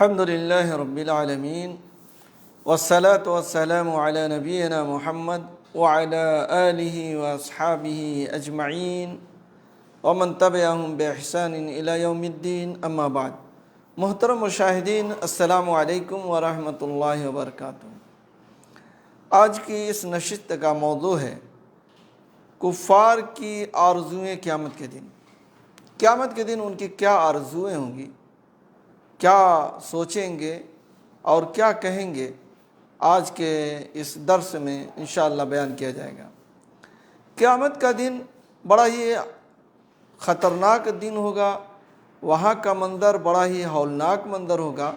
الحمد لله رب العالمين والصلاة والسلام على نبينا محمد وعلى آله وأصحابه أجمعين ومن تبعهم بإحسان إلى يوم الدين أما بعد. محترم مشاہدین، السلام علیکم ورحمۃ اللہ وبرکاتہ۔ آج کی اس نشست کا موضوع ہے کفار کی آرزوئیں قیامت کے دن۔ قیامت کے دن ان کی کیا آرزوئیں ہوں گی، کیا سوچیں گے اور کیا کہیں گے، آج کے اس درس میں انشاءاللہ بیان کیا جائے گا۔ قیامت کا دن بڑا ہی خطرناک دن ہوگا، وہاں کا منظر بڑا ہی ہولناک منظر ہوگا۔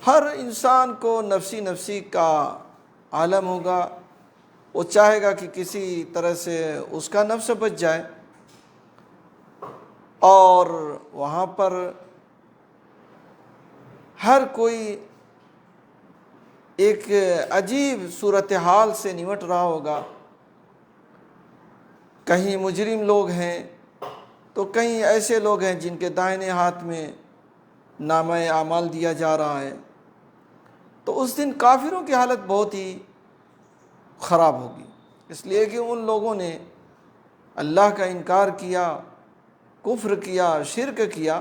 ہر انسان کو نفسی نفسی کا عالم ہوگا، وہ چاہے گا کہ کسی طرح سے اس کا نفس بچ جائے، اور وہاں پر ہر کوئی ایک عجیب صورتحال سے نمٹ رہا ہوگا۔ کہیں مجرم لوگ ہیں تو کہیں ایسے لوگ ہیں جن کے دائنے ہاتھ میں نامہ اعمال دیا جا رہا ہے۔ تو اس دن کافروں کی حالت بہت ہی خراب ہوگی، اس لیے کہ ان لوگوں نے اللہ کا انکار کیا، کفر کیا، شرک کیا۔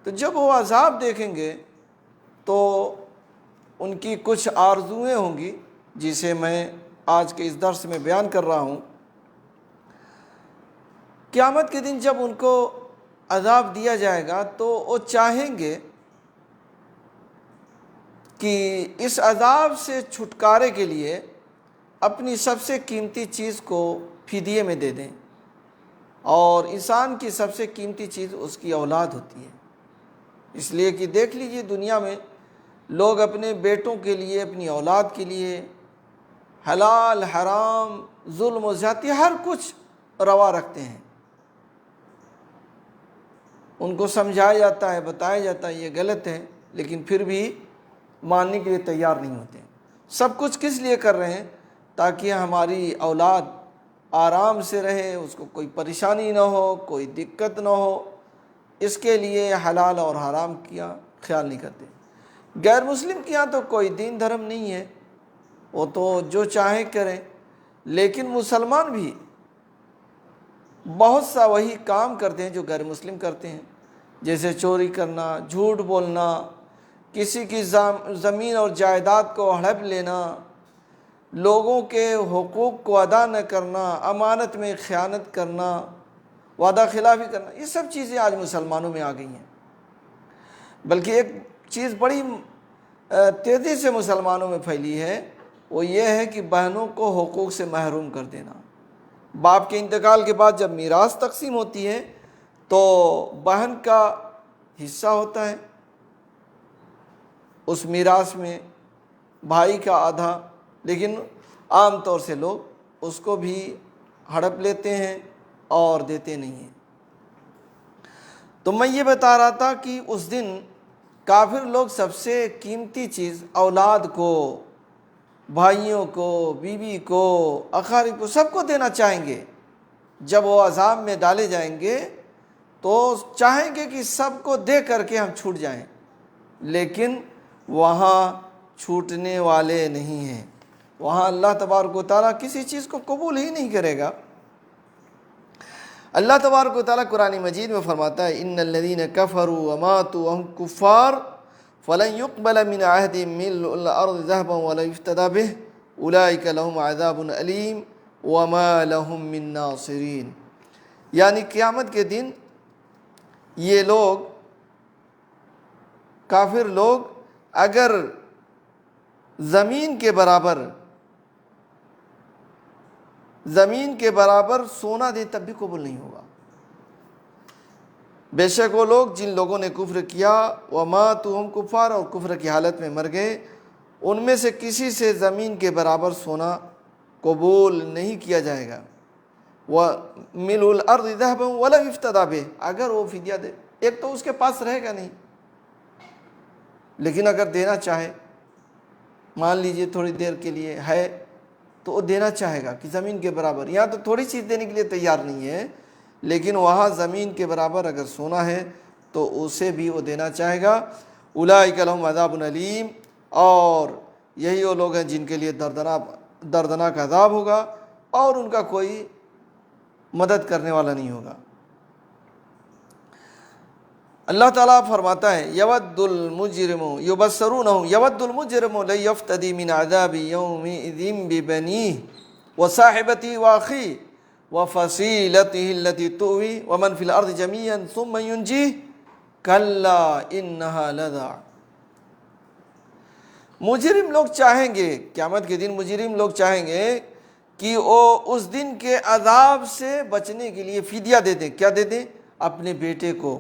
تو جب وہ عذاب دیکھیں گے تو ان کی کچھ آرزوئیں ہوں گی، جسے میں آج کے اس درس میں بیان کر رہا ہوں۔ قیامت کے دن جب ان کو عذاب دیا جائے گا تو وہ چاہیں گے کہ اس عذاب سے چھٹکارے کے لیے اپنی سب سے قیمتی چیز کو فدیے میں دے دیں، اور انسان کی سب سے قیمتی چیز اس کی اولاد ہوتی ہے۔ اس لیے کہ دیکھ لیجئے دنیا میں لوگ اپنے بیٹوں کے لیے، اپنی اولاد کے لیے حلال حرام، ظلم و زیادتی، ہر کچھ روا رکھتے ہیں۔ ان کو سمجھایا جاتا ہے، بتایا جاتا ہے یہ غلط ہے، لیکن پھر بھی ماننے کے لیے تیار نہیں ہوتے۔ سب کچھ کس لیے کر رہے ہیں؟ تاکہ ہماری اولاد آرام سے رہے، اس کو کوئی پریشانی نہ ہو، کوئی دقت نہ ہو، اس کے لیے حلال اور حرام کیا خیال نہیں کرتے۔ غیر مسلم کے یہاں تو کوئی دین دھرم نہیں ہے، وہ تو جو چاہیں کریں، لیکن مسلمان بھی بہت سا وہی کام کرتے ہیں جو غیر مسلم کرتے ہیں، جیسے چوری کرنا، جھوٹ بولنا، کسی کی زمین اور جائیداد کو ہڑپ لینا، لوگوں کے حقوق کو ادا نہ کرنا، امانت میں خیانت کرنا، وعدہ خلافی کرنا، یہ سب چیزیں آج مسلمانوں میں آ گئی ہیں۔ بلکہ ایک چیز بڑی تیزی سے مسلمانوں میں پھیلی ہے، وہ یہ ہے کہ بہنوں کو حقوق سے محروم کر دینا۔ باپ کے انتقال کے بعد جب میراث تقسیم ہوتی ہے تو بہن کا حصہ ہوتا ہے، اس میراث میں بھائی کا آدھا، لیکن عام طور سے لوگ اس کو بھی ہڑپ لیتے ہیں اور دیتے نہیں ہیں۔ تو میں یہ بتا رہا تھا کہ اس دن کافر لوگ سب سے قیمتی چیز اولاد کو، بھائیوں کو، بیوی کو، اقارب کو، سب کو دینا چاہیں گے۔ جب وہ عذاب میں ڈالے جائیں گے تو چاہیں گے کہ سب کو دے کر کے ہم چھوٹ جائیں، لیکن وہاں چھوٹنے والے نہیں ہیں۔ وہاں اللہ تبارک و تعالیٰ کسی چیز کو قبول ہی نہیں کرے گا۔ اللہ تبارک و تعالیٰ قرآن مجید میں فرماتا ہے ان الذین کفروا وماتوا وهم کفار فلن يقبل من عهدهم ملء الارض ذهبا ولا يفتدى به اولئک لهم عذاب علیم وما لهم من ناصرین۔ یعنی قیامت کے دن یہ لوگ، کافر لوگ، اگر زمین کے برابر سونا دے تب بھی قبول نہیں ہوگا۔ بے شک وہ لوگ جن لوگوں نے کفر کیا، وَمَاتُوا وَهُمْ کفار، اور کفر کی حالت میں مر گئے، ان میں سے کسی سے زمین کے برابر سونا قبول نہیں کیا جائے گا۔ وَمِلْءُ الْأَرْضِ ذَهَبًا وَلَا يُفْتَدَى بِهِ، اگر وہ فدیہ دے، ایک تو اس کے پاس رہے گا نہیں، لیکن اگر دینا چاہے، مان لیجئے تھوڑی دیر کے لیے ہے تو وہ دینا چاہے گا کہ زمین کے برابر۔ یہاں تو تھوڑی چیز دینے کے لیے تیار نہیں ہے، لیکن وہاں زمین کے برابر اگر سونا ہے تو اسے بھی وہ دینا چاہے گا۔ اولئک لہم عذاب علیم، اور یہی وہ لوگ ہیں جن کے لیے دردناک عذاب ہوگا اور ان کا کوئی مدد کرنے والا نہیں ہوگا۔ اللہ تعالیٰ فرماتا ہے یود المجرم یبصرونہم یود المجرم لیفتدی من عذاب یومئذ ببنیہ وصاحبتہ واخیہ وفصیلتہ التی تؤویہ ومن فی الارض جمیعا ثم ینجیہ کلا انہا لظی۔ مجرم لوگ چاہیں گے، قیامت کے دن مجرم لوگ چاہیں گے کہ وہ اس دن کے عذاب سے بچنے کے لیے فدیہ دے دیں۔ کیا دے دیں؟ اپنے بیٹے کو،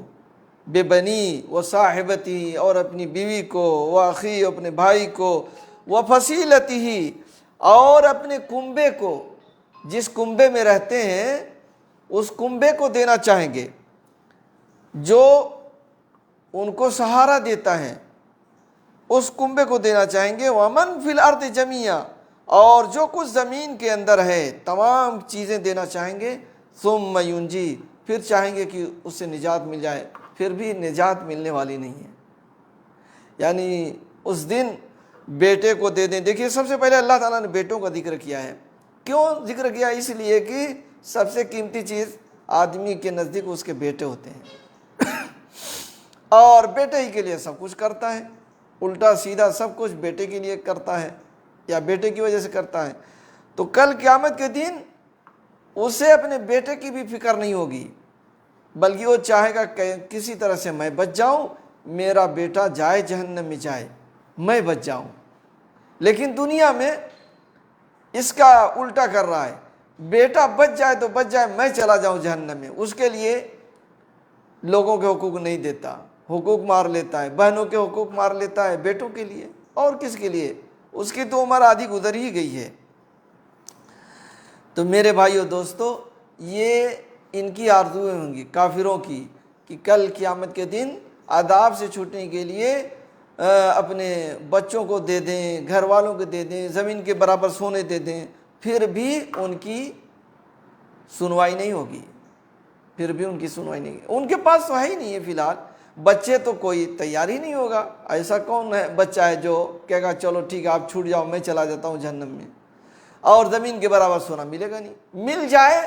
بے بنی و صاحبتی، اور اپنی بیوی کو، و اخی، اپنے بھائی کو، و فصیلتی، اور اپنے کنبے کو، جس کنبے میں رہتے ہیں اس کنبے کو دینا چاہیں گے جو ان کو سہارا دیتا ہے، اس کنبے کو دینا چاہیں گے۔ وَمَنْ فِي الْأَرْضِ جَمِيعًا، اور جو کچھ زمین کے اندر ہے تمام چیزیں دینا چاہیں گے۔ ثُمَّ يُنْجِي، پھر چاہیں گے کہ اس سے نجات مل جائے، پھر بھی نجات ملنے والی نہیں ہے۔ یعنی اس دن بیٹے کو دے دیں۔ دیکھیے سب سے پہلے اللہ تعالیٰ نے بیٹوں کا ذکر کیا ہے۔ کیوں ذکر کیا؟ اس لیے کہ سب سے قیمتی چیز آدمی کے نزدیک اس کے بیٹے ہوتے ہیں، اور بیٹے ہی کے لیے سب کچھ کرتا ہے، الٹا سیدھا سب کچھ بیٹے کے لیے کرتا ہے یا بیٹے کی وجہ سے کرتا ہے۔ تو کل قیامت کے دن اسے اپنے بیٹے کی بھی فکر نہیں ہوگی، بلکہ وہ چاہے گا کہ کسی طرح سے میں بچ جاؤں، میرا بیٹا جائے جہنم میں جائے، میں بچ جاؤں۔ لیکن دنیا میں اس کا الٹا کر رہا ہے، بیٹا بچ جائے تو بچ جائے، میں چلا جاؤں جہنم میں۔ اس کے لیے لوگوں کے حقوق نہیں دیتا، حقوق مار لیتا ہے، بہنوں کے حقوق مار لیتا ہے بیٹوں کے لیے، اور کس کے لیے؟ اس کی تو عمر آدھی گزر ہی گئی ہے۔ تو میرے بھائیو دوستو، یہ ان کی آرزویں ہوں گی کافروں کی کہ کل قیامت کے دن عذاب سے چھوٹنے کے لیے اپنے بچوں کو دے دیں، گھر والوں کو دے دیں، زمین کے برابر سونے دے دیں، پھر بھی ان کی سنوائی نہیں ہوگی، پھر بھی ان کی سنوائی نہیں ہوگی۔ ان کے پاس تو ہے ہی نہیں ہے فی الحال بچے، تو کوئی تیار ہی نہیں ہوگا۔ ایسا کون ہے بچہ ہے جو کہے گا چلو ٹھیک ہے آپ چھوٹ جاؤ، میں چلا جاتا ہوں جہنم میں، اور زمین کے برابر سونا ملے گا نہیں۔ مل جائے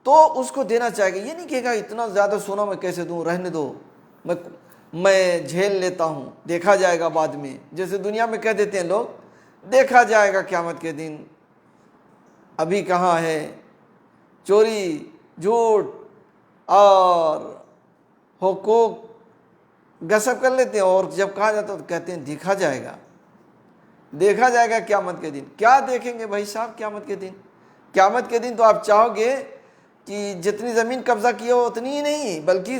تو اس کو دینا چاہے گا، یہ نہیں کہے گا اتنا زیادہ سونا میں کیسے دوں، رہنے دو، میں جھیل لیتا ہوں، دیکھا جائے گا بعد میں۔ جیسے دنیا میں کہہ دیتے ہیں لوگ، دیکھا جائے گا قیامت کے دن، ابھی کہاں ہے۔ چوری، جھوٹ اور حقوق غصب کر لیتے ہیں، اور جب کہا جاتا ہے تو کہتے ہیں دیکھا جائے گا، دیکھا جائے گا قیامت کے دن۔ کیا دیکھیں گے بھائی صاحب قیامت کے دن؟ قیامت کے دن تو آپ چاہو گے کہ جتنی زمین قبضہ کی ہو اتنی ہی نہیں، بلکہ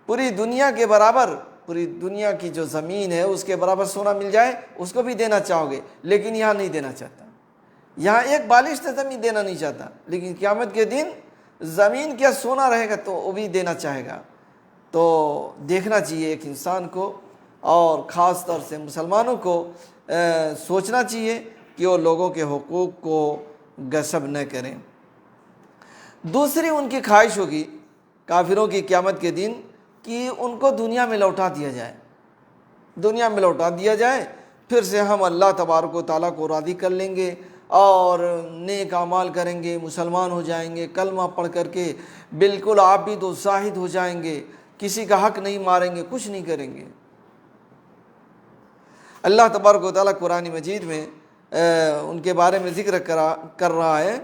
پوری دنیا کے برابر، پوری دنیا کی جو زمین ہے اس کے برابر سونا مل جائے، اس کو بھی دینا چاہو گے، لیکن یہاں نہیں دینا چاہتا، یہاں ایک بالشت زمین دینا نہیں چاہتا، لیکن قیامت کے دن زمین کیا سونا رہے گا تو وہ بھی دینا چاہے گا۔ تو دیکھنا چاہیے ایک انسان کو، اور خاص طور سے مسلمانوں کو سوچنا چاہیے کہ وہ لوگوں کے حقوق کو غصب نہ کریں۔ دوسری ان کی خواہش ہوگی کافروں کی قیامت کے دن کہ ان کو دنیا میں لوٹا دیا جائے، دنیا میں لوٹا دیا جائے، پھر سے ہم اللہ تبارک و تعالیٰ کو راضی کر لیں گے اور نیک اعمال کریں گے، مسلمان ہو جائیں گے، کلمہ پڑھ کر کے بالکل عابد و زاہد ہو جائیں گے، کسی کا حق نہیں ماریں گے، کچھ نہیں کریں گے۔ اللہ تبارک و تعالیٰ قرآن مجید میں ان کے بارے میں ذکر کر رہا ہے،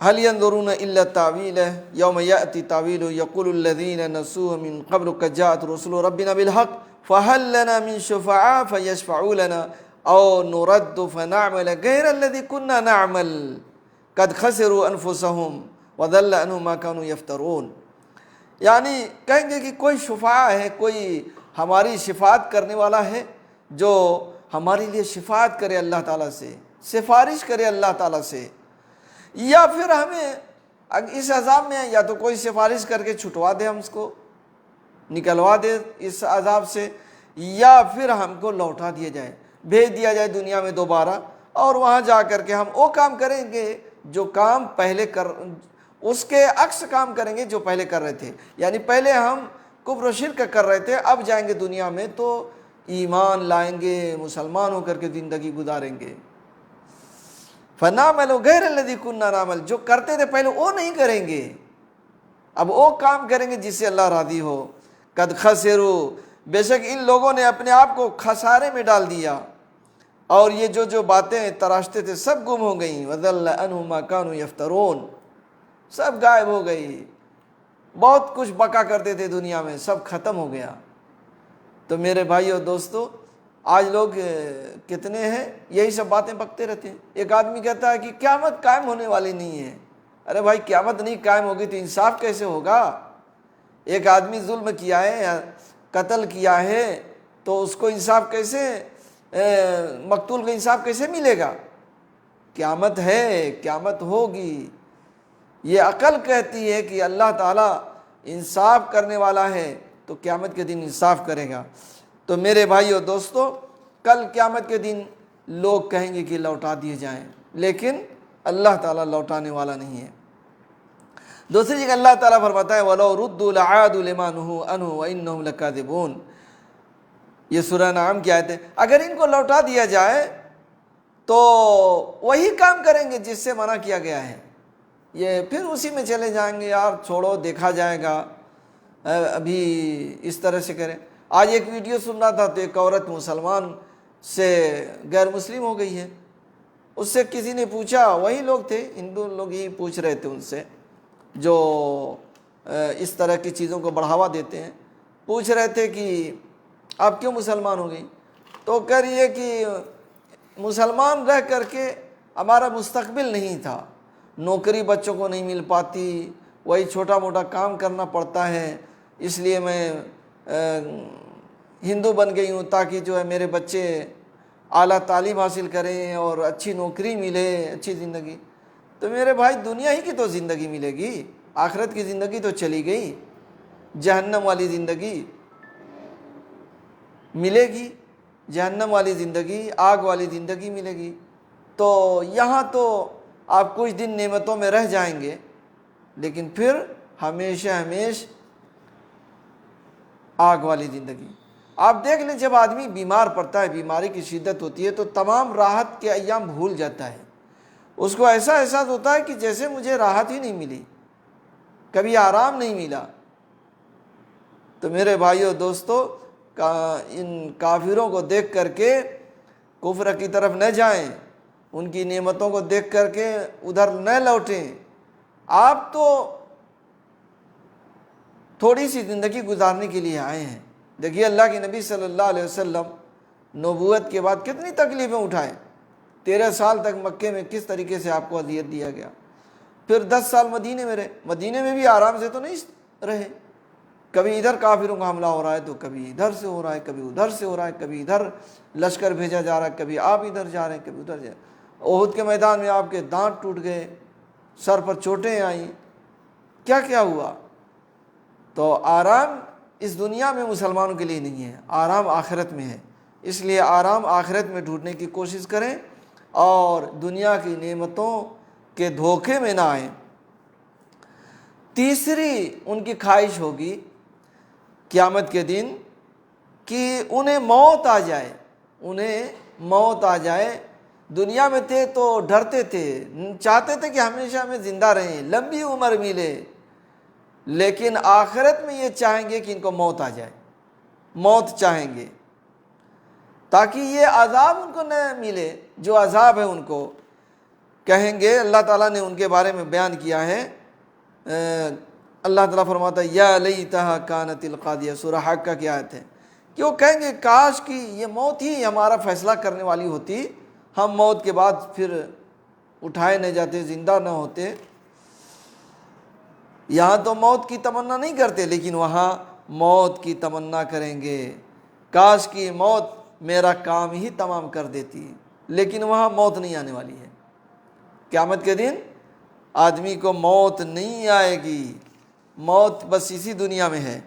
هل ينظرون الا تاويله يوم ياتي تاويله يقول الذين نسوه من قبل قد جاءت رسل ربنا بالحق فهل لنا من شفعاء فيشفعوا لنا او نرد فنعمل غير الذي كنا نعمل قد خسروا انفسهم وضل عنهم ما كانوا يفترون۔ یعنی کہیں گے کہ کوئی شفاعہ ہے، کوئی ہماری شفاعت کرنے والا ہے جو ہمارے لیے شفاعت کرے اللہ تعالیٰ سے، سفارش کرے اللہ تعالیٰ سے، یا پھر ہمیں اس عذاب میں یا تو کوئی سفارش کر کے چھٹوا دے، ہم اس کو نکلوا دے اس عذاب سے، یا پھر ہم کو لوٹا دیا جائے، بھیج دیا جائے دنیا میں دوبارہ، اور وہاں جا کر کے ہم وہ کام کریں گے جو کام پہلے اس کے عکس کام کریں گے جو پہلے کر رہے تھے۔ یعنی پہلے ہم کفر و شرک کر رہے تھے، اب جائیں گے دنیا میں تو ایمان لائیں گے، مسلمان ہو کر کے زندگی گزاریں گے۔ فَنَعْمَلُ غَيْرَ الَّذِي كُنَّا نَعْمَلُ، جو کرتے تھے پہلے وہ نہیں کریں گے، اب وہ کام کریں گے جس سے اللہ راضی ہو۔ قَدْ خَسِرُوا، بے شک ان لوگوں نے اپنے آپ کو خسارے میں ڈال دیا، اور یہ جو باتیں تراشتے تھے سب گم ہو گئیں۔ وَضَلَّ عَنْهُمْ مَا كَانُوا يَفْتَرُونَ، سب غائب ہو گئی، بہت کچھ بکا کرتے تھے دنیا میں، سب ختم ہو گیا۔ تو میرے بھائی اور دوستو، آج لوگ کتنے ہیں یہی سب باتیں بکتے رہتے ہیں۔ ایک آدمی کہتا ہے کہ قیامت قائم ہونے والی نہیں ہے۔ ارے بھائی قیامت نہیں قائم ہوگی تو انصاف کیسے ہوگا؟ ایک آدمی ظلم کیا ہے یا قتل کیا ہے تو اس کو انصاف کیسے، مقتول کو انصاف کیسے ملے گا؟ قیامت ہے، قیامت ہوگی۔ یہ عقل کہتی ہے کہ اللہ تعالیٰ انصاف کرنے والا ہے تو قیامت کے دن انصاف کرے گا۔ تو میرے بھائی اور دوستو، کل قیامت کے دن لوگ کہیں گے کہ لوٹا دیے جائیں، لیکن اللہ تعالیٰ لوٹانے والا نہیں ہے۔ دوسری جگہ اللہ تعالیٰ فرماتا ہے وَلَوْ رُدُّوا لَعَادُوا لِمَا نُهُوا عَنْهُ وَإِنَّهُمْ لَكَاذِبُونَ، یہ سورہ نعم کی آیت ہے۔ اگر ان کو لوٹا دیا جائے تو وہی کام کریں گے جس سے منع کیا گیا ہے، یہ پھر اسی میں چلے جائیں گے، یار چھوڑو دیکھا جائے گا، ابھی اس طرح سے کریں۔ آج ایک ویڈیو سن رہا تھا تو ایک عورت مسلمان سے غیر مسلم ہو گئی ہے، اس سے کسی نے پوچھا، وہی لوگ تھے ہندو لوگ ہی پوچھ رہے تھے ان سے جو اس طرح کی چیزوں کو بڑھاوا دیتے ہیں، پوچھ رہے تھے کہ آپ کیوں مسلمان ہو گئی؟ تو کہہ رہی ہے کہ مسلمان رہ کر کے ہمارا مستقبل نہیں تھا، نوکری بچوں کو نہیں مل پاتی، وہی چھوٹا موٹا کام کرنا پڑتا ہے، اس لیے میں ہندو بن گئی ہوں تاکہ جو ہے میرے بچے اعلیٰ تعلیم حاصل کریں اور اچھی نوکری ملے، اچھی زندگی۔ تو میرے بھائی دنیا ہی کی تو زندگی ملے گی، آخرت کی زندگی تو چلی گئی، جہنم والی زندگی ملے گی، جہنم والی زندگی، آگ والی زندگی ملے گی۔ تو یہاں تو آپ کچھ دن نعمتوں میں رہ جائیں گے، لیکن پھر ہمیشہ آگ والی زندگی۔ آپ دیکھ لیں جب آدمی بیمار پڑتا ہے، بیماری کی شدت ہوتی ہے تو تمام راحت کے ایام بھول جاتا ہے، اس کو ایسا احساس ہوتا ہے کہ جیسے مجھے راحت ہی نہیں ملی، کبھی آرام نہیں ملا۔ تو میرے بھائیو دوستو، ان کافروں کو دیکھ کر کے کفر کی طرف نہ جائیں، ان کی نعمتوں کو دیکھ کر کے ادھر نہ لوٹیں۔ آپ تو تھوڑی سی زندگی گزارنے کے لیے آئے ہیں۔ دیکھیے اللہ کے نبی صلی اللہ علیہ وسلم نبوت کے بعد کتنی تکلیفیں اٹھائے، 13 سال تک مکے میں کس طریقے سے آپ کو اذیت دیا گیا، پھر 10 سال مدینے میں رہے، مدینے میں بھی آرام سے تو نہیں رہے، کبھی ادھر کافروں کا حملہ ہو رہا ہے تو کبھی ادھر سے ہو رہا ہے، کبھی ادھر سے ہو رہا ہے، کبھی ادھر لشکر بھیجا جا رہا ہے، کبھی آپ ادھر جا رہے ہیں، کبھی ادھر جا رہے ہیں۔ احد کے میدان میں آپ کے دانت ٹوٹ گئے، سر پر چوٹیں آئیں، کیا کیا ہوا؟ تو آرام اس دنیا میں مسلمانوں کے لیے نہیں ہے، آرام آخرت میں ہے۔ اس لیے آرام آخرت میں ڈھونڈنے کی کوشش کریں اور دنیا کی نعمتوں کے دھوکے میں نہ آئیں۔ تیسری ان کی خواہش ہوگی قیامت کے دن کہ انہیں موت آ جائے، انہیں موت آ جائے۔ دنیا میں تھے تو ڈرتے تھے، چاہتے تھے کہ ہمیشہ ہمیں زندہ رہیں، لمبی عمر ملے، لیکن آخرت میں یہ چاہیں گے کہ ان کو موت آ جائے، موت چاہیں گے تاکہ یہ عذاب ان کو نہ ملے جو عذاب ہے ان کو۔ کہیں گے، اللہ تعالیٰ نے ان کے بارے میں بیان کیا ہے، اللہ تعالیٰ فرماتا ہے یا لیتہا کانت القاضیہ، سورہ حق کی آیت ہے، کہ وہ کہیں گے کاش کہ یہ موت ہی ہمارا فیصلہ کرنے والی ہوتی، ہم موت کے بعد پھر اٹھائے نہ جاتے، زندہ نہ ہوتے۔ یہاں تو موت کی تمنا نہیں کرتے، لیکن وہاں موت کی تمنا کریں گے، کاش کی موت میرا کام ہی تمام کر دیتی، لیکن وہاں موت نہیں آنے والی ہے۔ قیامت کے دن آدمی کو موت نہیں آئے گی، موت بس اسی دنیا میں ہے۔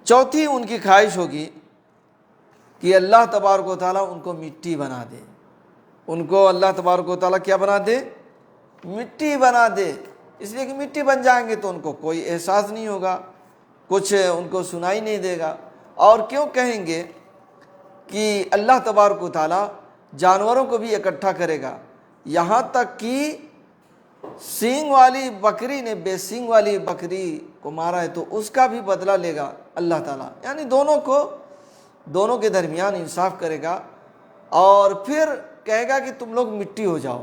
چوتھی ان کی خواہش ہوگی کہ اللہ تبارک و تعالیٰ ان کو مٹی بنا دے، ان کو اللہ تبارک و تعالیٰ کیا بنا دے؟ مٹی بنا دے۔ اس لیے کہ مٹی بن جائیں گے تو ان کو کوئی احساس نہیں ہوگا، کچھ ان کو سنائی نہیں دے گا۔ اور کیوں کہیں گے کہ اللہ تبارک و تعالیٰ جانوروں کو بھی اکٹھا کرے گا، یہاں تک کہ سینگ والی بکری نے بے سینگ والی بکری کو مارا ہے تو اس کا بھی بدلہ لے گا اللہ تعالیٰ، یعنی دونوں کے درمیان انصاف کرے گا، اور پھر کہے گا کہ تم لوگ مٹی ہو جاؤ،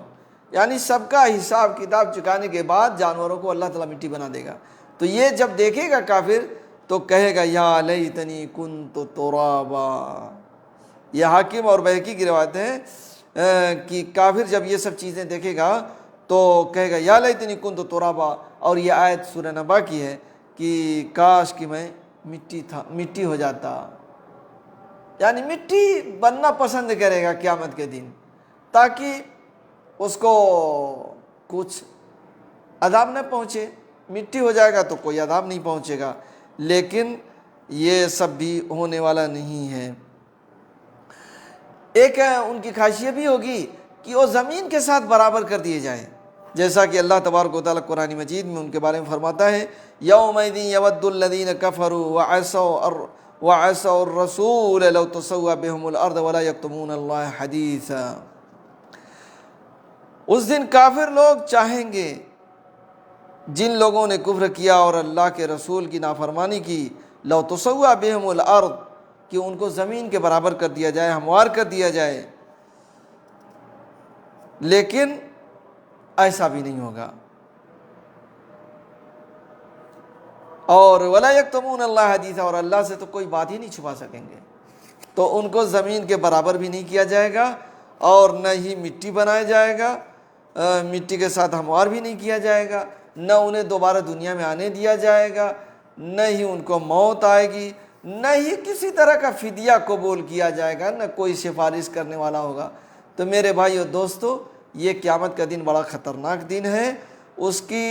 یعنی سب کا حساب کتاب چکانے کے بعد جانوروں کو اللہ تعالیٰ مٹی بنا دے گا۔ تو یہ جب دیکھے گا کافر تو کہے گا یا لیتنی کنت ترابا۔ یہ حاکم اور بہقی کی روایت ہے کہ کافر جب یہ سب چیزیں دیکھے گا تو کہے گا یا لیتنی کنت ترابا، اور یہ آیت سورہ نبا کی ہے کہ کاش کہ میں مٹی ہو جاتا، یعنی مٹی بننا پسند کرے گا قیامت کے دن، تاکہ اس کو کچھ عذاب نہ پہنچے۔ مٹی ہو جائے گا تو کوئی عذاب نہیں پہنچے گا، لیکن یہ سب بھی ہونے والا نہیں ہے۔ ایک ان کی خواہش یہ بھی ہوگی کہ وہ زمین کے ساتھ برابر کر دیے جائیں، جیسا کہ اللہ تبارک و تعالیٰ قرآن مجید میں ان کے بارے میں فرماتا ہے یومئذ یود الذین کفروا وعصوا الرسول لو تسوی بهم الارض ولا یکتمون اللہ حدیثا۔ اس دن کافر لوگ چاہیں گے، جن لوگوں نے کفر کیا اور اللہ کے رسول کی نافرمانی کی، لو تسوی بهم الارض، کہ ان کو زمین کے برابر کر دیا جائے، ہموار کر دیا جائے، لیکن ایسا بھی نہیں ہوگا۔ اور ولا یکتمون اللہ حدیثا، اور اللہ سے تو کوئی بات ہی نہیں چھپا سکیں گے، تو ان کو زمین کے برابر بھی نہیں کیا جائے گا، اور نہ ہی مٹی بنایا جائے گا، مٹی کے ساتھ ہموار بھی نہیں کیا جائے گا، نہ انہیں دوبارہ دنیا میں آنے دیا جائے گا، نہ ہی ان کو موت آئے گی، نہ ہی کسی طرح کا فدیہ قبول کیا جائے گا، نہ کوئی سفارش کرنے والا ہوگا۔ تو میرے بھائی اور دوستو، یہ قیامت کا دن بڑا خطرناک دن ہے، اس کی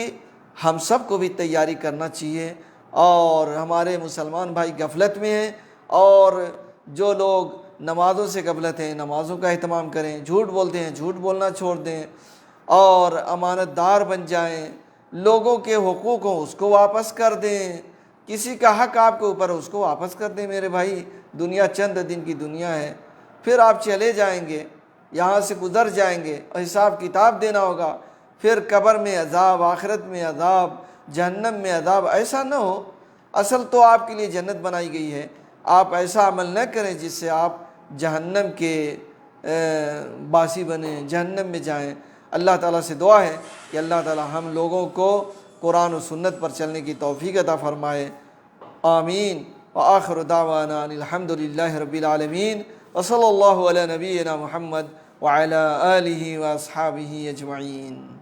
ہم سب کو بھی تیاری کرنا چاہیے۔ اور ہمارے مسلمان بھائی غفلت میں ہیں، اور جو لوگ نمازوں سے غفلت ہیں نمازوں کا اہتمام کریں، جھوٹ بولتے ہیں جھوٹ بولنا چھوڑ دیں، اور امانت دار بن جائیں، لوگوں کے حقوق ہوں اس کو واپس کر دیں، کسی کا حق آپ کے اوپر اس کو واپس کر دیں۔ میرے بھائی، دنیا چند دن کی دنیا ہے، پھر آپ چلے جائیں گے، یہاں سے گزر جائیں گے، حساب کتاب دینا ہوگا، پھر قبر میں عذاب، آخرت میں عذاب، جہنم میں عذاب۔ ایسا نہ ہو، اصل تو آپ کے لیے جنت بنائی گئی ہے، آپ ایسا عمل نہ کریں جس سے آپ جہنم کے باسی بنیں، جہنم میں جائیں۔ اللہ تعالیٰ سے دعا ہے کہ اللہ تعالیٰ ہم لوگوں کو قرآن و سنت پر چلنے کی توفیق عطا فرمائے، آمین۔ وآخر دعوانا ان الحمد للہ رب العالمین، وصلی اللہ علی نبینا محمد وعلی آلہ واصحابہ اجمعین۔